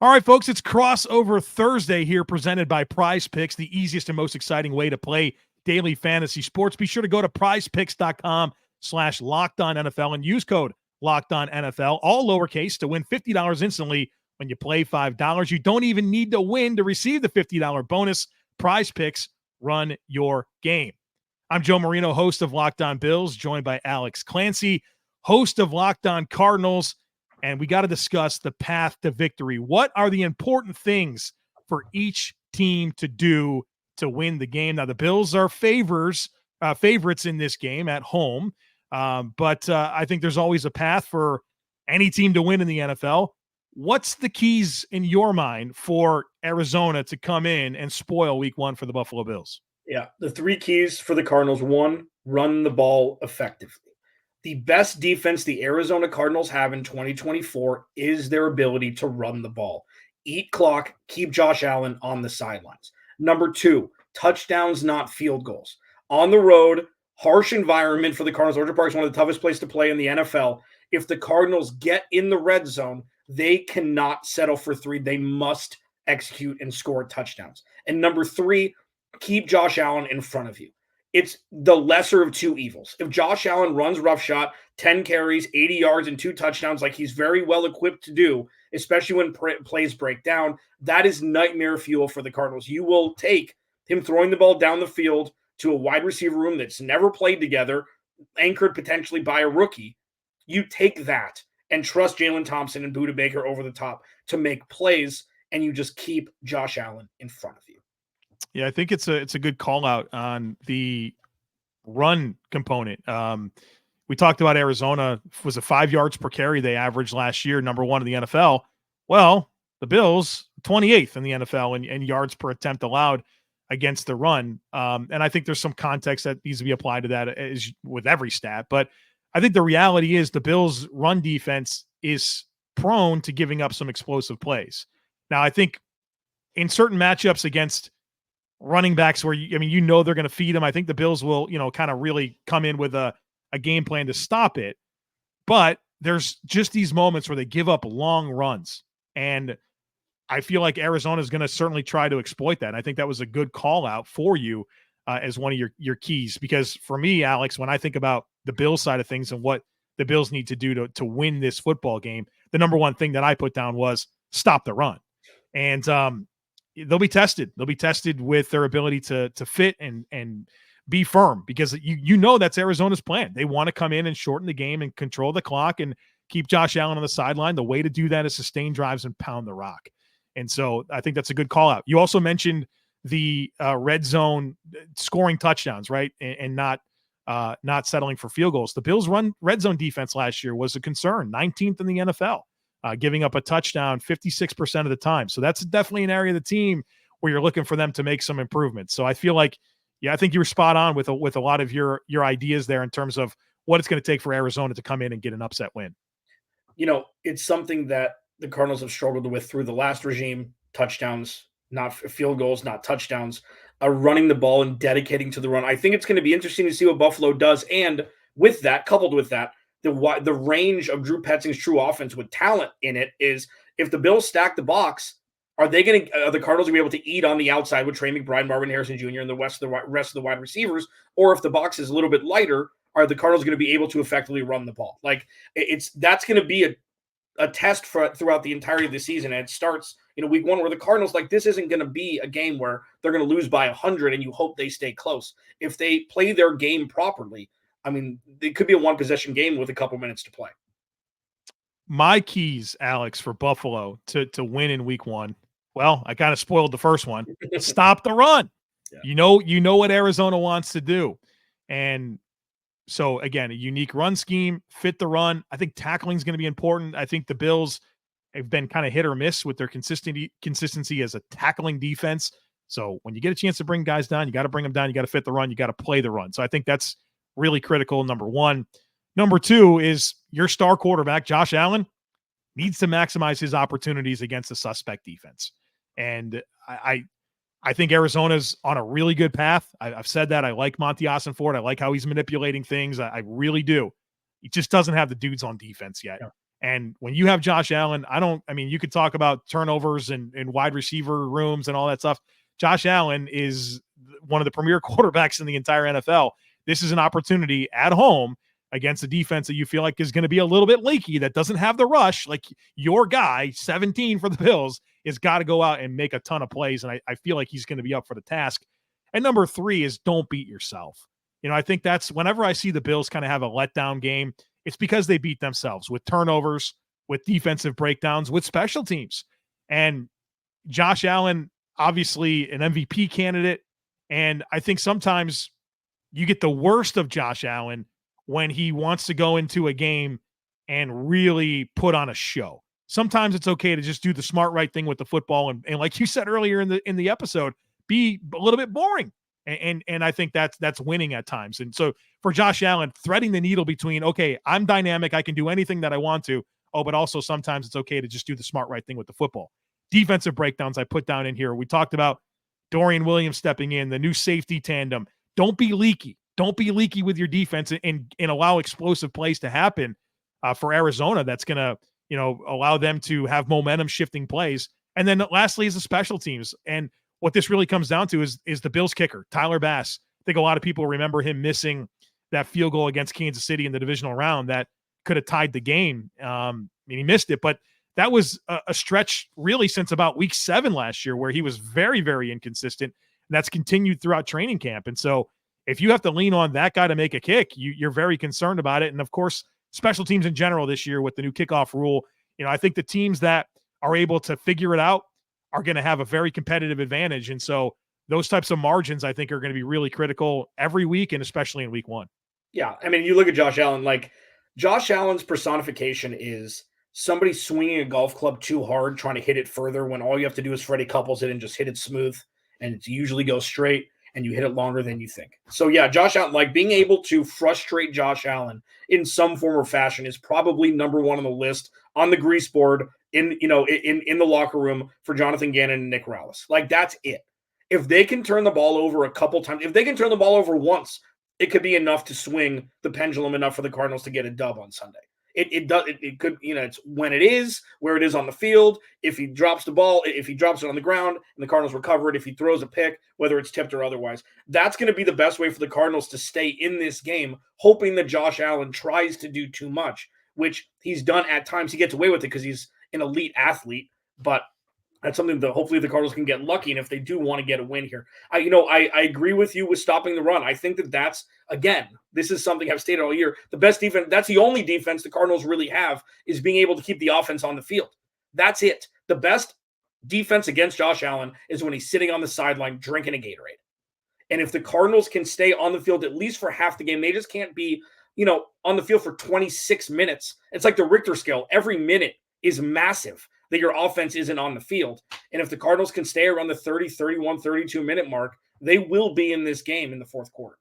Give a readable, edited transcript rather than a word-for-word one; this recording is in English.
All right, folks, it's Crossover Thursday here, presented by Prize Picks, the easiest and most exciting way to play daily fantasy sports. Be sure to go to prizepicks.com/LockedOnNFL and use code LockedOnNFL, all lowercase, to win $50 instantly when you play $5. You don't even need to win to receive the $50 bonus. Prize Picks, run your game. I'm Joe Marino, host of Locked On Bills, joined by Alex Clancy, host of Locked On Cardinals. And we got to discuss the path to victory. What are the important things for each team to do to win the game? Now, the Bills are favorites in this game at home, but I think there's always a path for any team to win in the NFL. What's the keys in your mind for Arizona to come in and spoil Week 1 for the Buffalo Bills? Yeah, the three keys for the Cardinals: one, run the ball effectively. The best defense the Arizona Cardinals have in 2024 is their ability to run the ball. Eat clock, keep Josh Allen on the sidelines. Number two, touchdowns, not field goals. On the road, harsh environment for the Cardinals. Orchard Park is one of the toughest places to play in the NFL. If the Cardinals get in the red zone, they cannot settle for three. They must execute and score touchdowns. And number three, keep Josh Allen in front of you. It's the lesser of two evils. If Josh Allen runs roughshod, 10 carries, 80 yards, and 2 touchdowns like he's very well equipped to do, especially when plays break down, that is nightmare fuel for the Cardinals. You will take him throwing the ball down the field to a wide receiver room that's never played together, anchored potentially by a rookie. You take that and trust Jalen Thompson and Budda Baker over the top to make plays, and you just keep Josh Allen in front of you. Yeah, I think it's a good call out on the run component. We talked about Arizona was a 5 yards per carry they averaged last year, number one in the NFL. Well, the Bills, 28th in the NFL in yards per attempt allowed against the run. And I think there's some context that needs to be applied to that as with every stat. But I think the reality is the Bills' run defense is prone to giving up some explosive plays. Now, I think in certain matchups against running backs where they're going to feed them, I think the Bills will, kind of really come in with a game plan to stop it. But there's just these moments where they give up long runs. And I feel like Arizona is going to certainly try to exploit that. And I think that was a good call out for you as one of your keys, because for me, Alex, when I think about the Bills side of things and what the Bills need to do to win this football game, the number one thing that I put down was stop the run. And, they'll be tested. They'll be tested with their ability to fit and be firm, because that's Arizona's plan. They want to come in and shorten the game and control the clock and keep Josh Allen on the sideline. The way to do that is sustain drives and pound the rock. And so I think that's a good call out. You also mentioned the red zone scoring touchdowns, right? And not settling for field goals. The Bills' red zone defense last year was a concern, 19th in the NFL. Giving up a touchdown 56% of the time. So that's definitely an area of the team where you're looking for them to make some improvements. So I feel like, I think you were spot on with a lot of your ideas there in terms of what it's going to take for Arizona to come in and get an upset win. It's something that the Cardinals have struggled with through the last regime: touchdowns, not field goals, not touchdowns, running the ball and dedicating to the run. I think it's going to be interesting to see what Buffalo does. And with that, coupled with that, the range of Drew Petzing's true offense with talent in it is, if the Bills stack the box, are the Cardinals going to be able to eat on the outside with Trey McBride, Marvin Harrison Jr., and the rest of the wide receivers? Or if the box is a little bit lighter, are the Cardinals going to be able to effectively run the ball? Like, that's going to be a test throughout the entirety of the season. And it starts Week 1, where the Cardinals, this isn't going to be a game where they're going to lose by 100 and you hope they stay close. If they play their game properly, it could be a one-possession game with a couple minutes to play. My keys, Alex, for Buffalo to win in Week 1, well, I kind of spoiled the first one. Stop the run. Yeah. You know what Arizona wants to do. And so, again, a unique run scheme, fit the run. I think tackling is going to be important. I think the Bills have been kind of hit or miss with their consistency as a tackling defense. So when you get a chance to bring guys down, you got to bring them down. You got to fit the run. You got to play the run. So I think that's really critical, number one. Number two is your star quarterback, Josh Allen, needs to maximize his opportunities against a suspect defense. And I think Arizona's on a really good path. I've said that. I like Monty Ossenfort. I like how he's manipulating things. I really do. He just doesn't have the dudes on defense yet. Yeah. And when you have Josh Allen, you could talk about turnovers and wide receiver rooms and all that stuff. Josh Allen is one of the premier quarterbacks in the entire NFL. This is an opportunity at home against a defense that you feel like is going to be a little bit leaky, that doesn't have the rush. Like your guy, 17 for the Bills, has got to go out and make a ton of plays. And I feel like he's going to be up for the task. And number 3 is don't beat yourself. I think that's whenever I see the Bills kind of have a letdown game, it's because they beat themselves with turnovers, with defensive breakdowns, with special teams. And Josh Allen, obviously an MVP candidate. And I think sometimes you get the worst of Josh Allen when he wants to go into a game and really put on a show. Sometimes it's okay to just do the smart right thing with the football. And like you said earlier in the episode, be a little bit boring. And I think that's winning at times. And so for Josh Allen, threading the needle between, okay, I'm dynamic, I can do anything that I want to. Oh, but also sometimes it's okay to just do the smart right thing with the football. Defensive breakdowns I put down in here. We talked about Dorian Williams stepping in, the new safety tandem. Don't be leaky. Don't be leaky with your defense and allow explosive plays to happen for Arizona. That's going to, allow them to have momentum shifting plays. And then lastly is the special teams. And what this really comes down to is the Bills kicker, Tyler Bass. I think a lot of people remember him missing that field goal against Kansas City in the divisional round that could have tied the game. He missed it, but that was a stretch really since about week 7 last year where he was very, very inconsistent. And that's continued throughout training camp. And so if you have to lean on that guy to make a kick, you're very concerned about it. And of course, special teams in general this year with the new kickoff rule, I think the teams that are able to figure it out are going to have a very competitive advantage. And so those types of margins, I think, are going to be really critical every week and especially in week 1. Yeah. You look at Josh Allen, like Josh Allen's personification is somebody swinging a golf club too hard, trying to hit it further when all you have to do is Freddie Couples it and just hit it smooth. And it usually goes straight and you hit it longer than you think. So yeah, Josh Allen, like being able to frustrate Josh Allen in some form or fashion is probably number 1 on the list on the grease board in the locker room for Jonathan Gannon and Nick Rallis. Like that's it. If they can turn the ball over a couple times, if they can turn the ball over once, it could be enough to swing the pendulum enough for the Cardinals to get a dub on Sunday. It could, it's when it is, where it is on the field. If he drops the ball, if he drops it on the ground and the Cardinals recover it, if he throws a pick, whether it's tipped or otherwise, that's going to be the best way for the Cardinals to stay in this game, hoping that Josh Allen tries to do too much, which he's done at times. He gets away with it because he's an elite athlete, but that's something that hopefully the Cardinals can get lucky. And if they do want to get a win here, I agree with you with stopping the run. I think that's, again, this is something I've stated all year. The best defense, that's the only defense the Cardinals really have, is being able to keep the offense on the field. That's it. The best defense against Josh Allen is when he's sitting on the sideline drinking a Gatorade. And if the Cardinals can stay on the field at least for half the game, they just can't be, on the field for 26 minutes. It's like the Richter scale. Every minute is massive that your offense isn't on the field. And if the Cardinals can stay around the 30, 31, 32 minute mark, they will be in this game in the fourth quarter.